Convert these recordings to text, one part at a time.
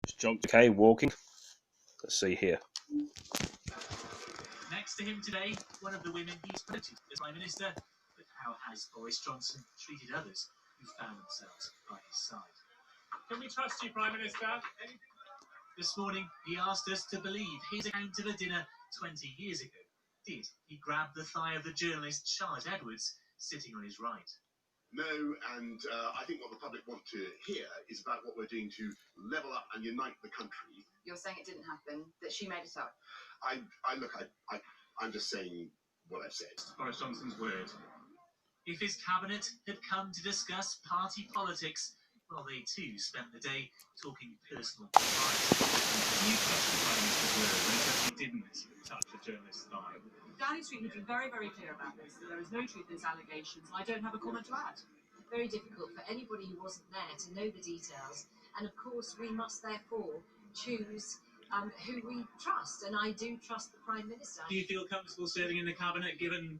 Just jogged, okay, walking. Let's see here. Next to him today, one of the women he's promoted as Prime Minister. But how has Boris Johnson treated others who found themselves by his side? Can we trust you, Prime Minister? This morning, he asked us to believe his account of a dinner 20 years ago. Did he grab the thigh of the journalist Charlotte Edwards, sitting on his right? No, and I think what the public want to hear is about what we're doing to level up and unite the country. You're saying it didn't happen, that she made it up? I'm just saying what I've said. Boris Johnson's word. If his cabinet had come to discuss party politics, well, they too spent the day talking personal lives. You question Prime Minister's word when he says he didn't touch a journalist's thigh. Downing Street has been very, very clear about this. There is no truth in these allegations, and I don't have a comment to add. Very difficult for anybody who wasn't there to know the details, and of course we must therefore choose who we trust, and I do trust the Prime Minister. Do you feel comfortable serving in the cabinet given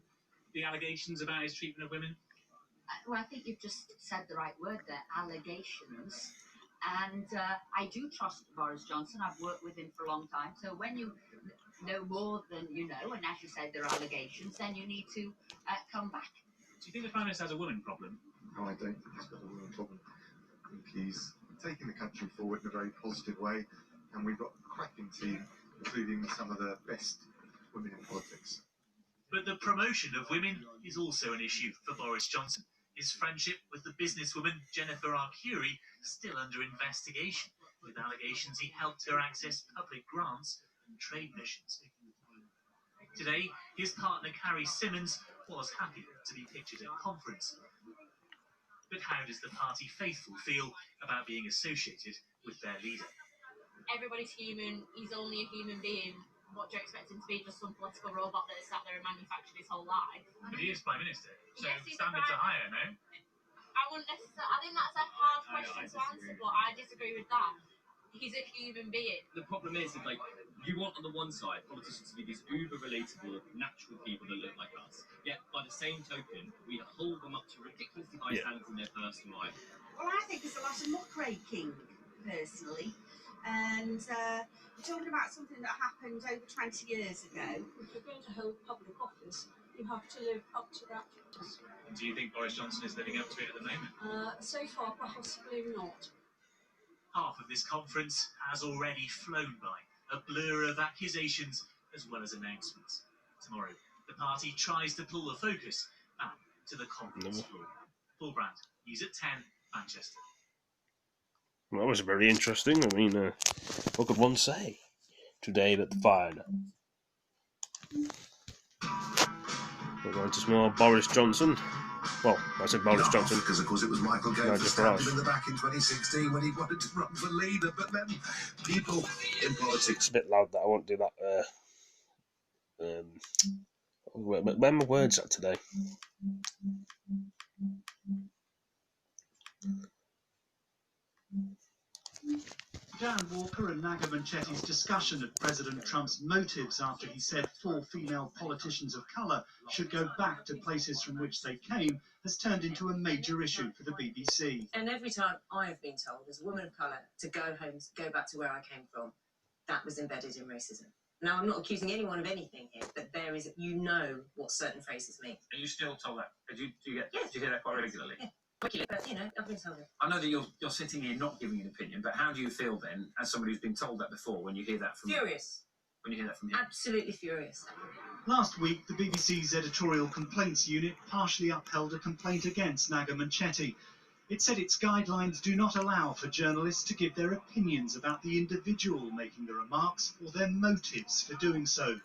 the allegations about his treatment of women? Well, I think you've just said the right word there, allegations. And I do trust Boris Johnson. I've worked with him for a long time. So when you know more than you know, and as you said, there are allegations, then you need to come back. Do you think the Prime Minister has a woman problem? No, I don't think he's got a woman problem. I think he's taking the country forward in a very positive way, and we've got a cracking team, including some of the best women in politics. But the promotion of women is also an issue for Boris Johnson. His friendship with the businesswoman Jennifer Arcuri still under investigation, with allegations he helped her access public grants and trade missions. Today, his partner Carrie Symonds was happy to be pictured at conference. But how does the party faithful feel about being associated with their leader? Everybody's human. He's only a human being. What do you expect him to be? Just some political robot that has sat there and manufactured his whole life? But he is Prime Minister, so yes, standards are higher, no? I wouldn't necessarily. I think that's a hard question to answer, but I disagree with that. He's a human being. The problem is, like, you want on the one side politicians to be these uber relatable, natural people that look like us. Yet, by the same token, we hold them up to ridiculously high standards in their personal life. Well, I think there's a lot of muckraking, personally. And we're talking about something that happened over 20 years ago. If you're going to hold public office, you have to live up to that. Do you think Boris Johnson is living up to it at the moment? So far, possibly not. Half of this conference has already flown by, a blur of accusations as well as announcements. Tomorrow, the party tries to pull the focus back to the conference floor. Paul Brandt, News at 10, Manchester. Well, that was very interesting. I mean, what could one say today but fine? We're going to smell Boris Johnson. Well, I said Boris Johnson because of course it was Michael Gove who stabbed him in the back in 2016 when he wanted to run for leader. But then people in politics. It's a bit loud that I won't do that. Where are my words at today? Dan Walker and Naga Munchetty's discussion of President Trump's motives after he said 4 female politicians of colour should go back to places from which they came has turned into a major issue for the BBC. And every time I have been told as a woman of colour to go home, to go back to where I came from, that was embedded in racism. Now, I'm not accusing anyone of anything here, but there is, you know what certain phrases mean. Are you still told that? Do you hear that quite regularly? Yeah. But, you know, I've been told it. I know that you're sitting here not giving an opinion, but how do you feel then, as somebody who's been told that before, when you hear that from Furious. When you hear that from him? Absolutely furious. Last week, the BBC's editorial complaints unit partially upheld a complaint against Naga Munchetty. It said its guidelines do not allow for journalists to give their opinions about the individual making the remarks or their motives for doing so.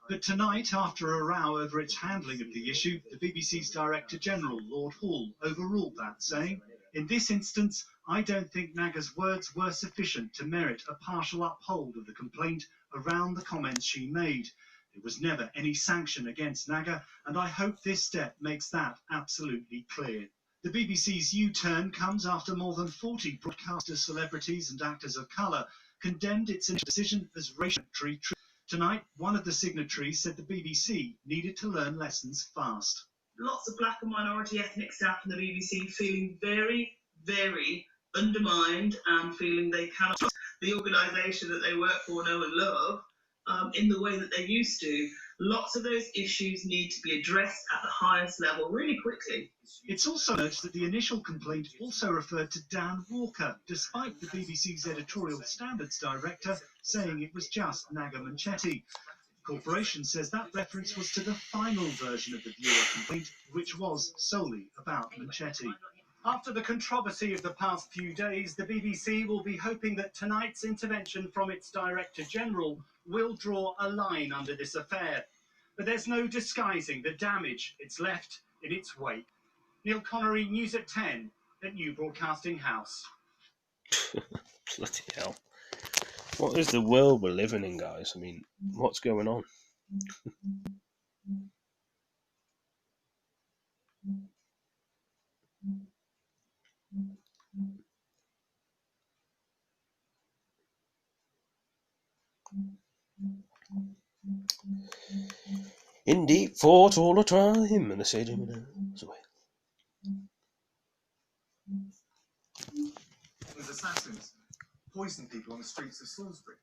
But tonight, after a row over its handling of the issue, the BBC's Director General, Lord Hall, overruled that, saying, "In this instance, I don't think Naga's words were sufficient to merit a partial uphold of the complaint around the comments she made. There was never any sanction against Naga, and I hope this step makes that absolutely clear." The BBC's U-turn comes after more than 40 broadcaster celebrities and actors of colour condemned its decision as racial. Tonight, one of the signatories said the BBC needed to learn lessons fast. Lots of black and minority ethnic staff in the BBC feeling very, very undermined and feeling they cannot. the organisation that they work for, know and love in the way that they used to. Lots of those issues need to be addressed at the highest level really quickly. It's also noticed that the initial complaint also referred to Dan Walker, despite the BBC's editorial standards director saying it was just Naga Manchetti. The corporation says that reference was to the final version of the viewer complaint, which was solely about Manchetti. After the controversy of the past few days, the BBC will be hoping that tonight's intervention from its Director General will draw a line under this affair. But there's no disguising the damage it's left in its wake. Neil Connery, News at 10 at New Broadcasting House. Bloody hell. What is the world we're living in, guys? I mean, what's going on? In deep thought all the time, and the sage away. These assassins poisoned people on the streets of Salisbury.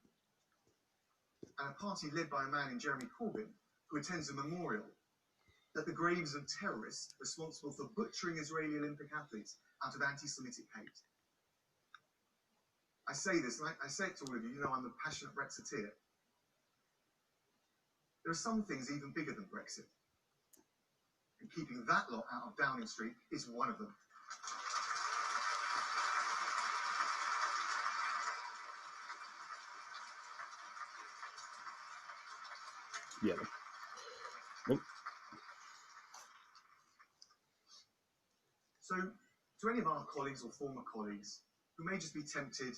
And a party led by a man in Jeremy Corbyn, who attends a memorial at the graves of terrorists responsible for butchering Israeli Olympic athletes out of anti-Semitic hate. I say this, and I say it to all of you, you know I'm a passionate Brexiteer. There are some things even bigger than Brexit. And keeping that lot out of Downing Street is one of them. Yeah. Nope. So, to any of our colleagues or former colleagues who may just be tempted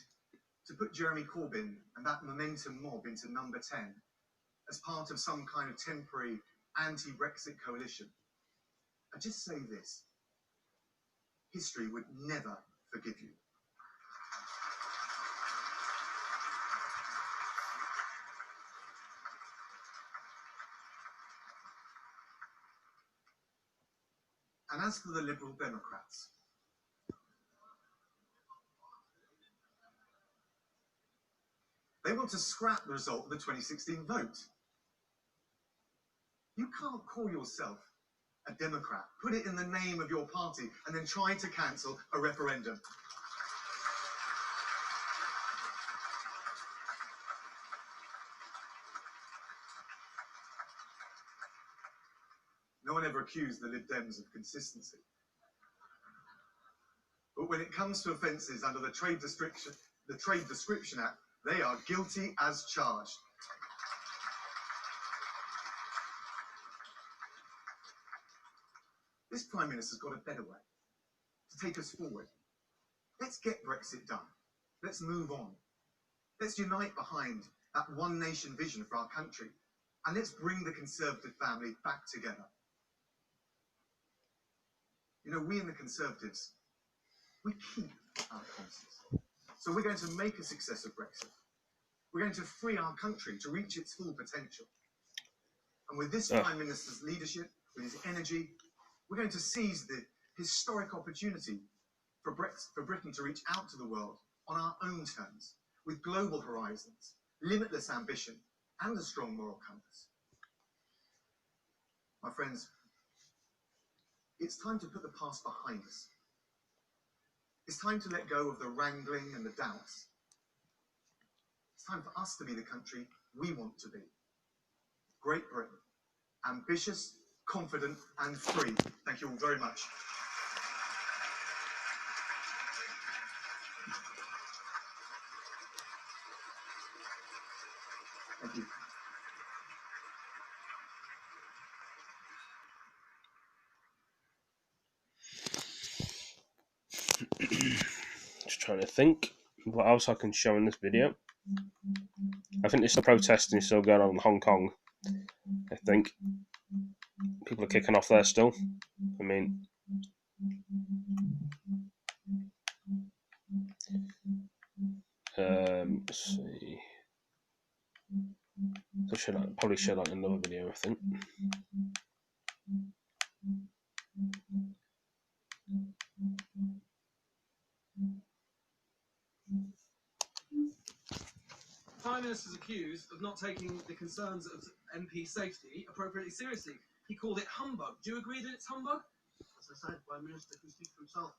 to put Jeremy Corbyn and that momentum mob into number 10 as part of some kind of temporary anti-Brexit coalition, I just say this: history would never forgive you. And as for the Liberal Democrats, they want to scrap the result of the 2016 vote. You can't call yourself a Democrat, put it in the name of your party, and then try to cancel a referendum. No one ever accused the Lib Dems of consistency. But when it comes to offences under the Trade Description Act, they are guilty as charged. This Prime Minister's got a better way to take us forward. Let's get Brexit done. Let's move on. Let's unite behind that one nation vision for our country. And let's bring the Conservative family back together. You know, we in the Conservatives, we keep our promises. So we're going to make a success of Brexit. We're going to free our country to reach its full potential. And with this Prime Minister's leadership, with his energy, we're going to seize the historic opportunity for Britain to reach out to the world on our own terms, with global horizons, limitless ambition, and a strong moral compass. My friends, it's time to put the past behind us. It's time to let go of the wrangling and the doubts. It's time for us to be the country we want to be. Great Britain. Ambitious, confident, and free. Thank you all very much. Thank you. Just trying to think what else I can show in this video. I think this protesting is still going on in Hong Kong. I think people are kicking off there still. I mean, let's see. I probably should like another video, I think. Prime Minister's accused of not taking the concerns of MP safety appropriately seriously. He called it humbug. Do you agree that it's humbug? As I said, Prime Minister can speak for himself.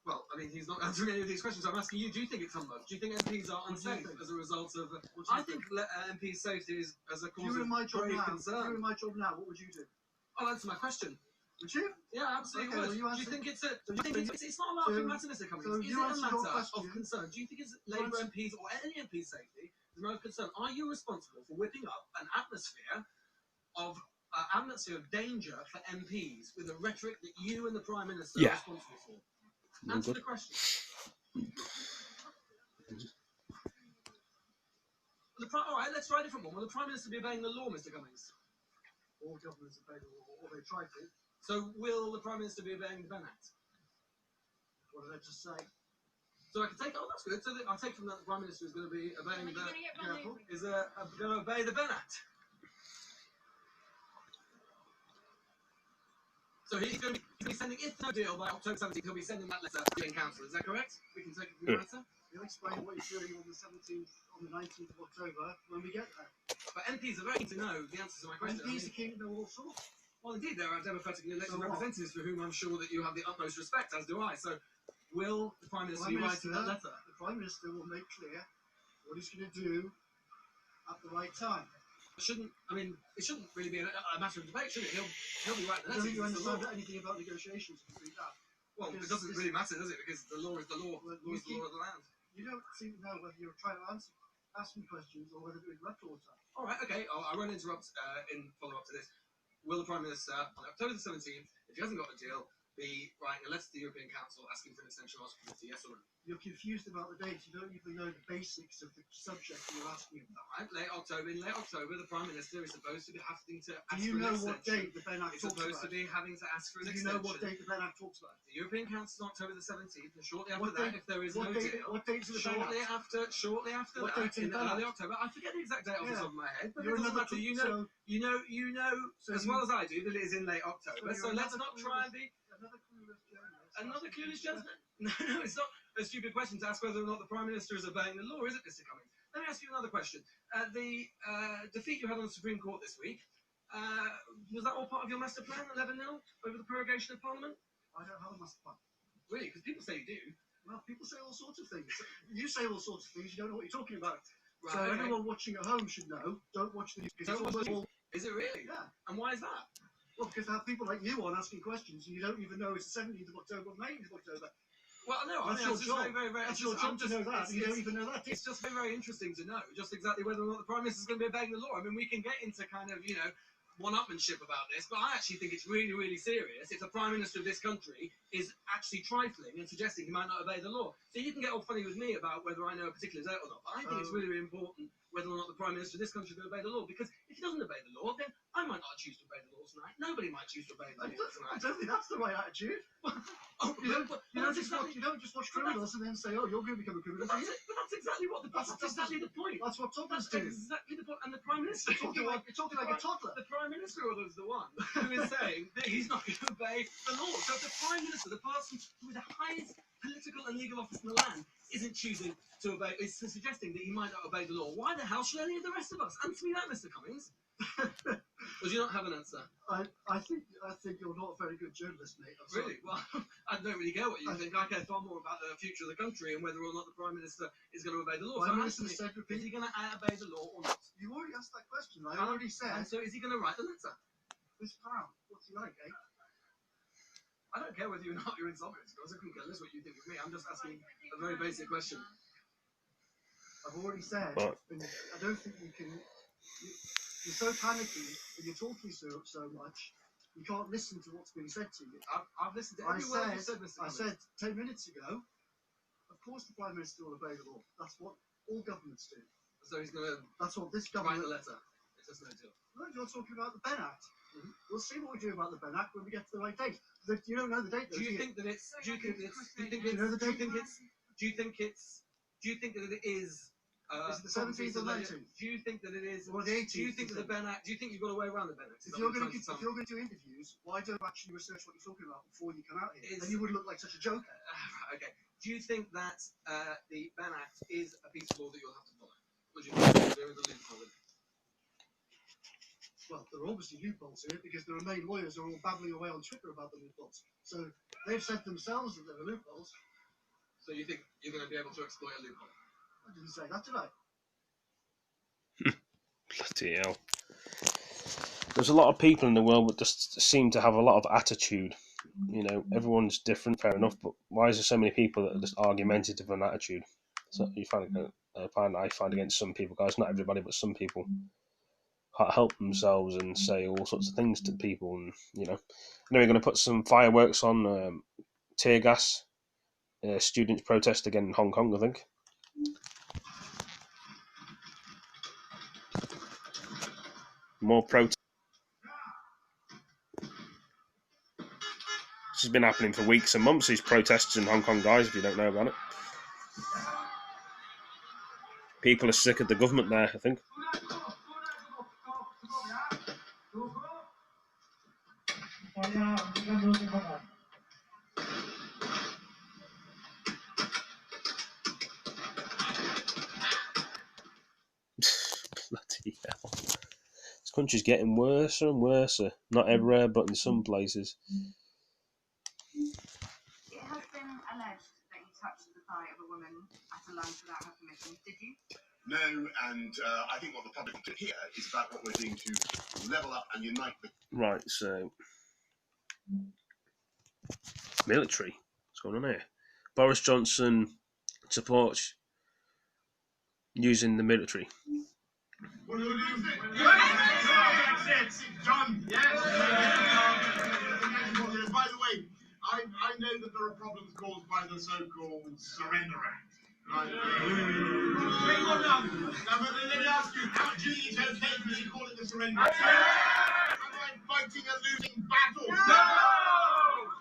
Well, I mean, he's not answering any of these questions. I'm asking you, do you think it's humbug? Do you think MPs are unsafe as a result of... I think MP safety is as a cause of grave concern. If you were in my job now, what would you do? I'll answer my question. Would you? Yeah, absolutely Okay, would. Well, do you think it's a... it's not a laughing matter, Mr. Cummings. Is it a matter of concern? Do you think it's Labour MPs or any MP's safety is a matter of concern? Are you responsible for whipping up an atmosphere of danger for MPs with a rhetoric that you and the Prime Minister are responsible for? Answer the question. All right, let's try a different one. Will the Prime Minister be obeying the law, Mr. Cummings? All governments obey the law, or they try to. So will the Prime Minister be obeying the Ben Act? What did I just say? So I can take... Oh, that's good. So I take from that the Prime Minister is going to be obeying the... Is going to obey the Ben Act. So he's going to be sending, if no deal by October 17th, he'll be sending that letter to the council. Is that correct? We can take it from the letter. He'll explain what he's doing on the 17th, on the 19th of October when we get there. But MPs are very keen to know the answers to my question. MPs are keen to know all sorts. Well, indeed, there are democratically elected representatives for whom I'm sure that you have the utmost respect, as do I. So, will the Prime Minister be writing that letter? The Prime Minister will make clear what he's going to do at the right time. It shouldn't really be a matter of debate, should it? He'll be writing the letter. I don't think you understand anything about negotiations if you read that. Well, it doesn't really matter, does it? Because the law is the law. The law is the law of the land. You don't seem to know whether you're trying to ask me questions or whether to interrupt all the time. All right, okay. I won't interrupt in follow-up to this. Will the Prime Minister, on October the 17th, if he hasn't got a deal, be writing a letter to the European Council asking for an extension of Article 50, yes or no? You're confused about the dates. You don't even know the basics of the subject you're asking about. All right, in late October, the Prime Minister is supposed to be having to ask for an extension. Do you know what date the Ben Act talks about? He's supposed to be having to ask for an extension. Do you know what date the Ben Act talks about? The European Council is October the 17th, and shortly after that, if there is no deal... What date is the Ben Act? Shortly after that, in early October, I forget the exact date off the top of my head, but it doesn't matter. You know as well as I do that it is in late October, so let's not try and be... Another clueless gentleman? No, it's not a stupid question to ask whether or not the Prime Minister is obeying the law, is it, Mr. Cummings? Let me ask you another question. The defeat you had on the Supreme Court this week, was that all part of your master plan, 11-0, over the prorogation of Parliament? I don't have a master plan. Really? Because people say you do. Well, people say all sorts of things. You say all sorts of things, you don't know what you're talking about. Right, so everyone watching at home should know, don't watch the news. Is it really? Yeah. And why is that? Well, because I have people like you on asking questions and you don't even know it's the 17th of October or 19th of October. Well, no, that's your job. That's your job to know that. You don't even know that. It's just very, very interesting to know just exactly whether or not the Prime Minister is going to be obeying the law. I mean, we can get into kind of, one-upmanship about this, but I actually think it's really, really serious if the Prime Minister of this country is actually trifling and suggesting he might not obey the law. So you can get all funny with me about whether I know a particular date or not, but I think it's really, really important whether or not the Prime Minister of this country is going to obey the law, because if he doesn't obey the law, then I might not choose to obey the law tonight. Nobody might choose to obey the law tonight. I don't think that's the right attitude. You don't just watch criminals and then say, oh, you're going to become a criminal. But that's exactly what that's exactly the point. That's what toddlers do. Exactly the point. And the Prime Minister... You're talking like a toddler. The Prime Minister is the one who is saying that he's not going to obey the law. So if the Prime Minister, the person with the highest political and legal office in the land, isn't choosing to obey, is suggesting that he might not obey the law, why the hell should any of the rest of us? Answer me that, Mr. Cummings. Or do you not have an answer? I think you're not a very good journalist, mate. Really? Well, I don't really care what you think. I care far more about the future of the country and whether or not the Prime Minister is going to obey the law. Prime Minister said, is he going to obey the law or not? You already asked that question. I already said. And so is he going to write the letter? This clown, what's he like, eh? I don't care whether you're not you're insolvent, because I couldn't care less what you think of me. I'm just asking a very basic question. I've already said, and I don't think you can. You're so panicky and you're talking so much, you can't listen to what's being said to you. I've listened to every word you said, Mr. I said 10 minutes ago, of course the Prime Minister will obey the law. That's what all governments do. So he's going to. That's what this government. Write the letter. It's just no deal. No, you're talking about the Ben Act. We'll see what we do about the Ben Act when we get to the right date. You don't know the date. Do you think that it's? Do you think it is? Is it the 17th or 19th? Do you think that it is? Or the 18th? Do you think that the Ben Act? Do you think you've got a way around the Ben Act? If you're going to do interviews, why don't you actually research what you're talking about before you come out here? Then you would look like such a joker. Okay. Do you think that the Ban Act is a piece of law that you'll have to follow? Or do you think there is a loophole in it? Well, there are obviously loopholes in it because the Remain lawyers are all babbling away on Twitter about the loopholes. So they've said themselves that there are loopholes. So you think you're going to be able to exploit a loophole? I didn't say that, did I? Bloody hell. There's a lot of people in the world that just seem to have a lot of attitude. You know, everyone's different, fair enough, but why is there so many people that are just argumentative in attitude? So you find I find against some people, guys, not everybody, but some people help themselves and say all sorts of things to people, and you know. Anyway, we're going to put some fireworks on, tear gas. Students protest again in Hong Kong, I think. More protests. This has been happening for weeks and months, these protests in Hong Kong, guys, if you don't know about it. People are sick of the government there, I think. Bloody hell. This country's getting worse and worse. Not everywhere, but in some places. It has been alleged that you touched the thigh of a woman at a lunch without her permission. Did you? No, and I think what the public want to hear is about what we're doing to level up and unite the... Right, so... Military. What's going on here? Boris Johnson supports using the military. What do you think? It's done. Yes. By the way, I know that there are problems caused by the so-called Surrender Act. Right? Now, but let me ask you, how do you think it's okay for you to call it the Surrender Act? Am I fighting a losing battle? No!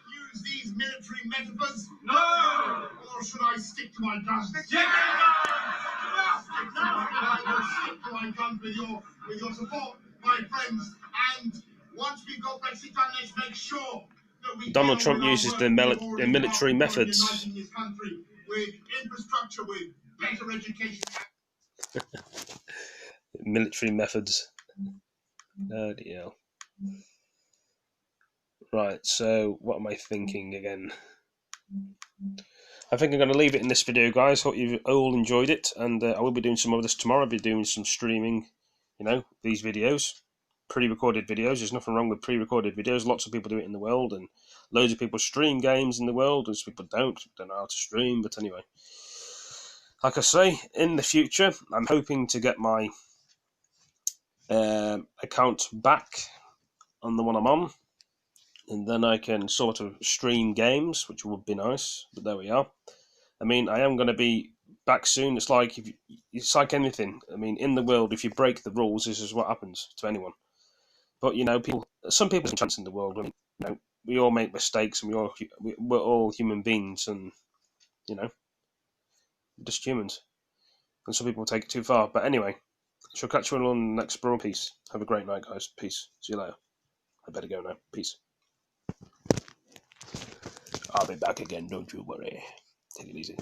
Use these military metaphors? No! Or should I stick to my guns? Stick to your guns! I will stick to my guns with your support, my friends. And once we've got Brexit done, let's make sure that we Donald Trump uses the military methods. This country with infrastructure, with better education. Military methods. Bloody hell. Right, so what am I thinking again? I think I'm going to leave it in this video, guys. Hope you've all enjoyed it, and I will be doing some of this tomorrow. I'll be doing some streaming, you know, these videos, pre-recorded videos. There's nothing wrong with pre-recorded videos. Lots of people do it in the world, and loads of people stream games in the world, and some people don't know how to stream. But anyway, like I say, in the future, I'm hoping to get my account back on the one I'm on, and then I can sort of stream games, which would be nice. But there we are. I mean, I am going to be back soon. It's like anything. I mean, in the world, if you break the rules, this is what happens to anyone. But you know, some people have a chance in the world. I mean, you know, we all make mistakes, and we're all human beings, and you know, just humans. And some people take it too far. But anyway, shall catch you all on the next Brawl. Peace. Have a great night, guys. Peace. See you later. I better go now. Peace. I'll be back again. Don't you worry. Take it easy.